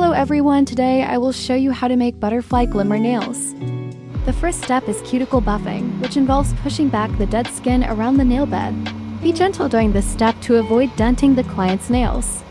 Hello everyone, today I will show you how to make butterfly glimmer nails. The first step is cuticle buffing, which involves pushing back the dead skin around the nail bed. Be gentle during this step to avoid denting the client's nails.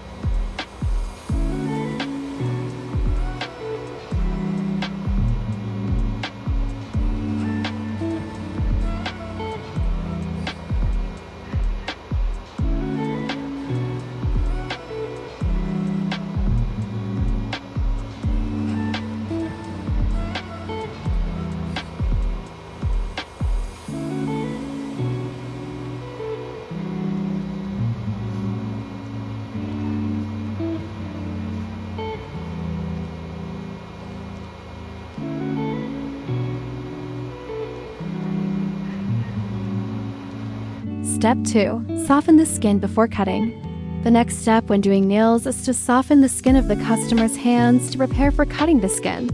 Step 2. Soften the skin before cutting. The next step when doing nails is to soften the skin of the customer's hands to prepare for cutting the skin.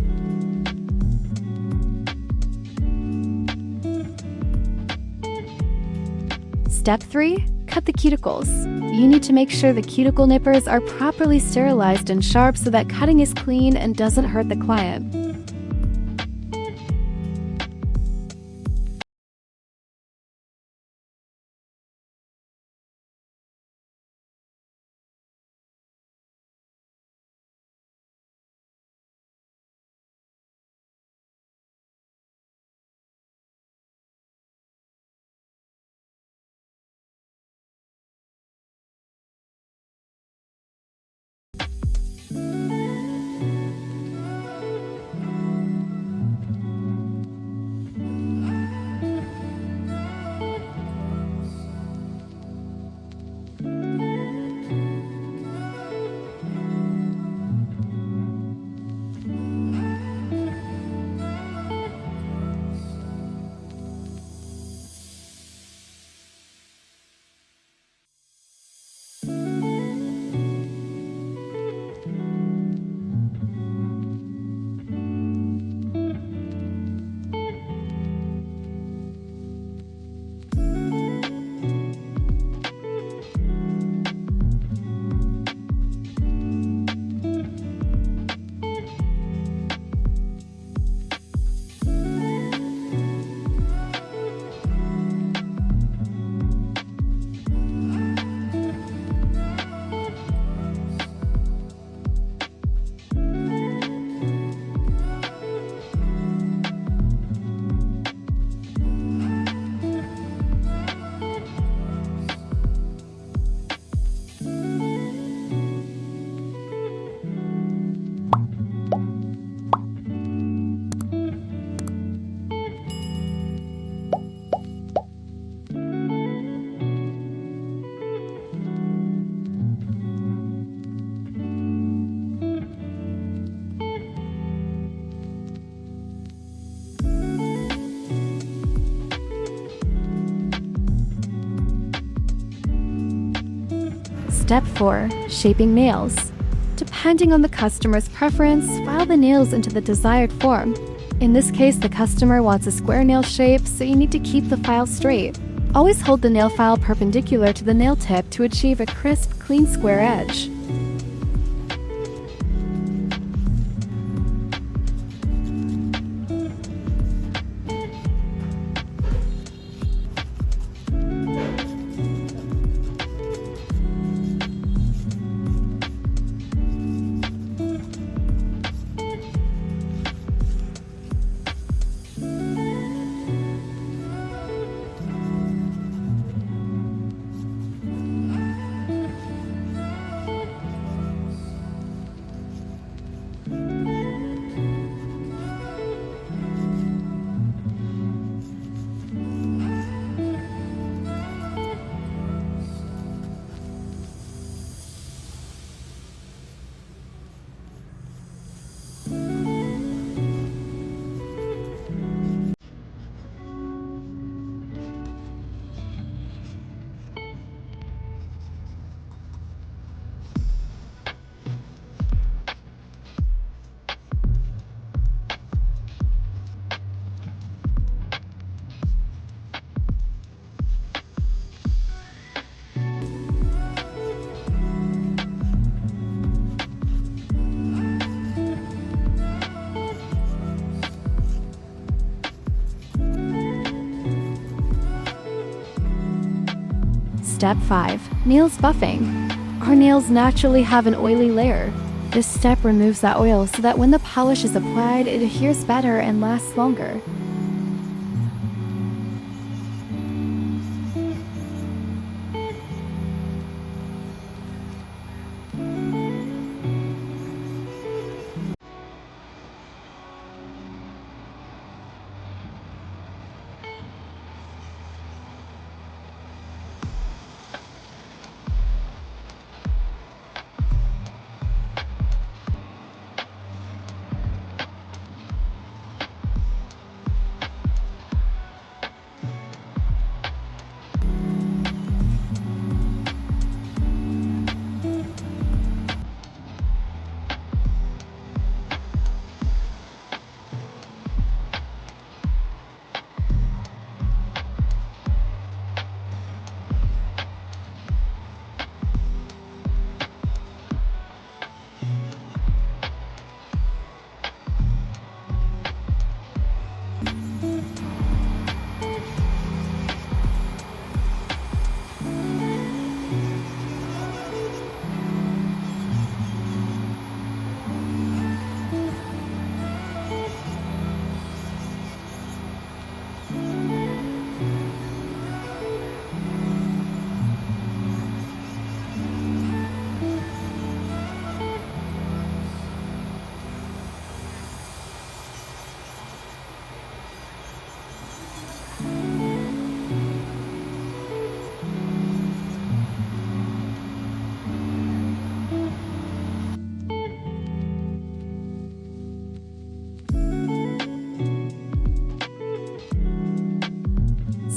Step 3. Cut the cuticles. You need to make sure the cuticle nippers are properly sterilized and sharp so that cutting is clean and doesn't hurt the client. Step 4. Shaping nails. Depending on the customer's preference, file the nails into the desired form. In this case, the customer wants a square nail shape, so you need to keep the file straight. Always hold the nail file perpendicular to the nail tip to achieve a crisp, clean square edge. Step 5. Nails buffing. Our nails naturally have an oily layer. This step removes that oil so that when the polish is applied, it adheres better and lasts longer.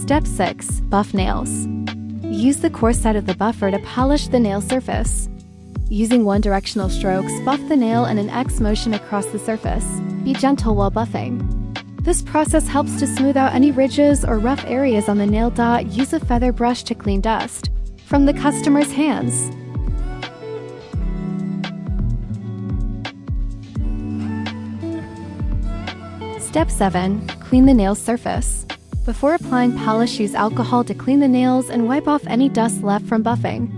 Step 6. Buff nails. Use the coarse side of the buffer to polish the nail surface. Using one-directional strokes, buff the nail in an X motion across the surface. Be gentle while buffing. This process helps to smooth out any ridges or rough areas on the nail dot. Use a feather brush to clean dust from the customer's hands. Step 7. Clean the nail surface. Before applying polish, use alcohol to clean the nails and wipe off any dust left from buffing.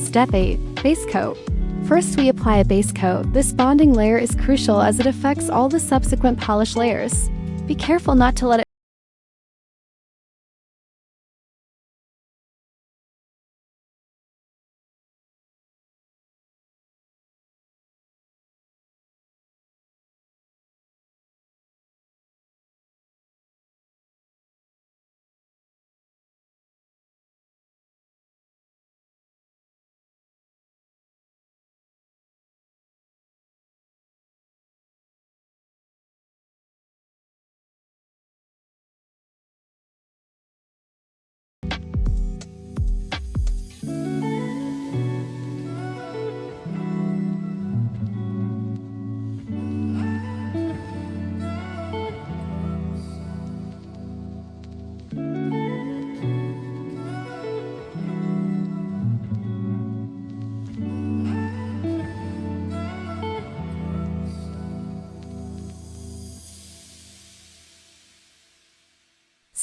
Step 8. Base coat. First, we apply a base coat. This bonding layer is crucial as it affects all the subsequent polish layers. Be careful not to let it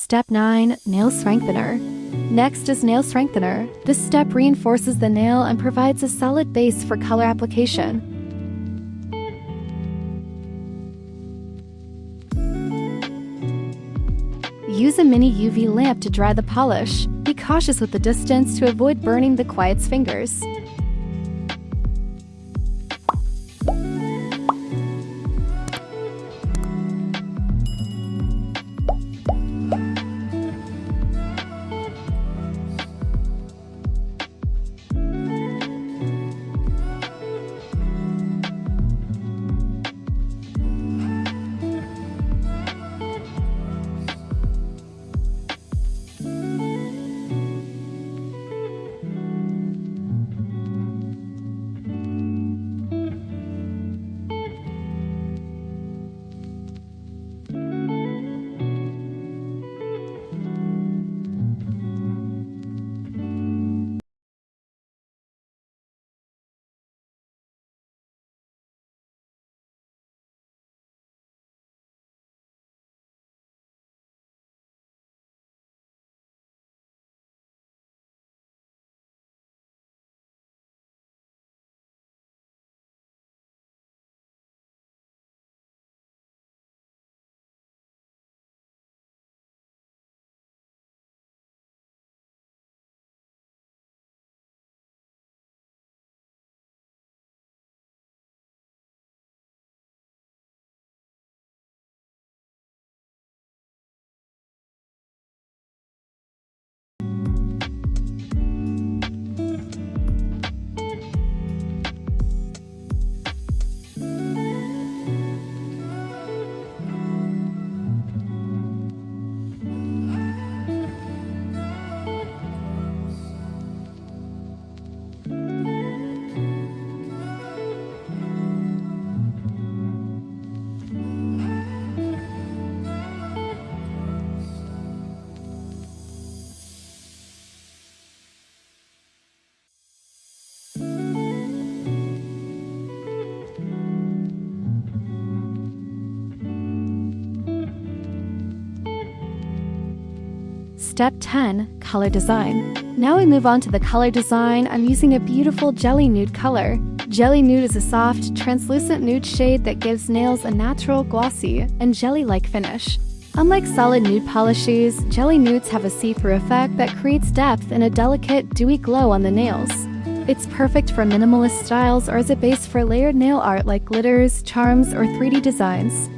Step 9. Nail strengthener. Next is nail strengthener. This step reinforces the nail and provides a solid base for color application. Use a mini UV lamp to dry the polish. Be cautious with the distance to avoid burning the quiet's fingers. Step 10. Color design. Now we move on to the color design. I'm using a beautiful jelly nude color. Jelly nude is a soft, translucent nude shade that gives nails a natural, glossy, and jelly-like finish. Unlike solid nude polishes, jelly nudes have a see-through effect that creates depth and a delicate, dewy glow on the nails. It's perfect for minimalist styles or as a base for layered nail art like glitters, charms, or 3D designs.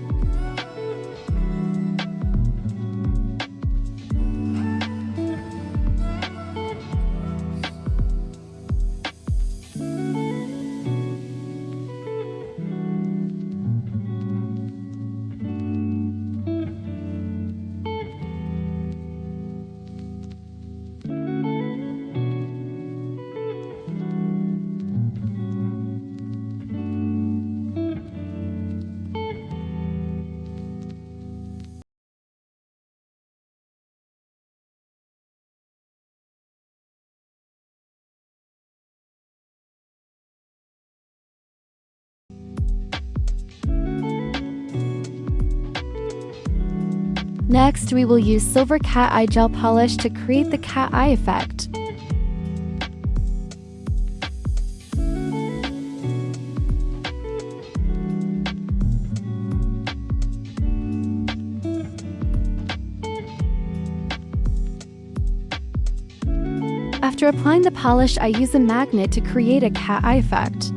Next, we will use silver cat eye gel polish to create the cat eye effect. After applying the polish, I use a magnet to create a cat eye effect.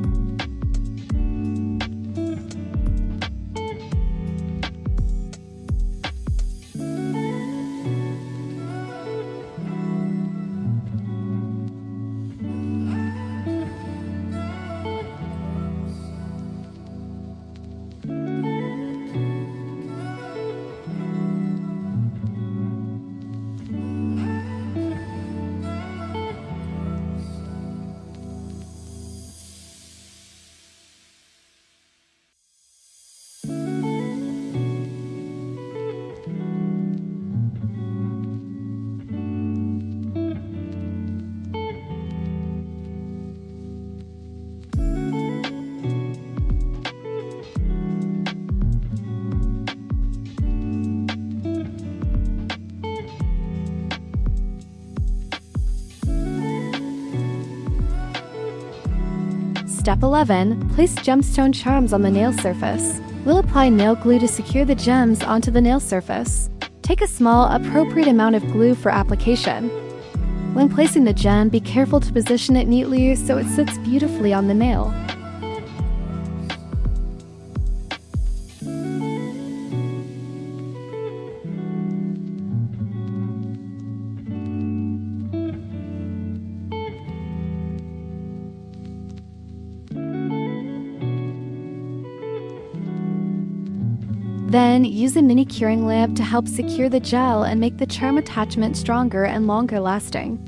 Step 11. Place gemstone charms on the nail surface. We'll apply nail glue to secure the gems onto the nail surface. Take a small, appropriate amount of glue for application. When placing the gem, be careful to position it neatly so it sits beautifully on the nail. Then, use a mini curing lamp to help secure the gel and make the charm attachment stronger and longer lasting.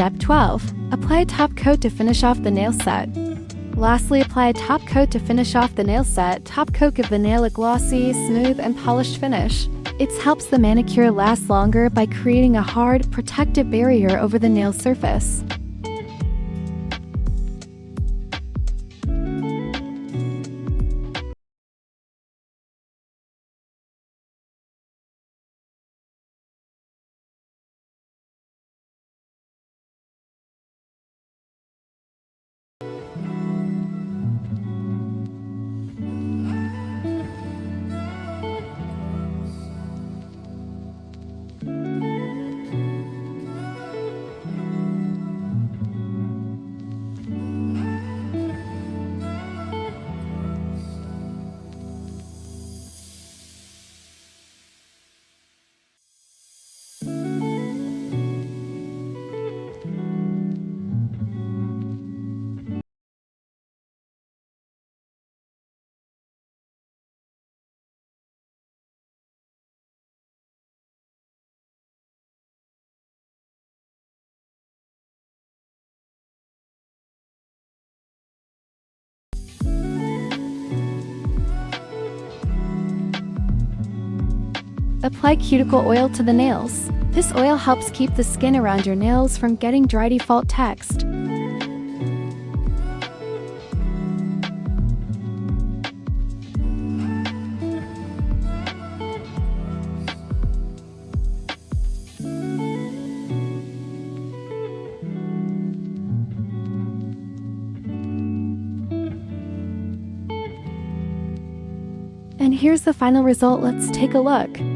Step 12. Apply a top coat to finish off the nail set. Lastly, apply a top coat to finish off the nail set. Top coat gives the nail a glossy, smooth, and polished finish. It helps the manicure last longer by creating a hard, protective barrier over the nail surface. Apply cuticle oil to the nails. This oil helps keep the skin around your nails from getting dry default text. And here's the final result. Let's take a look.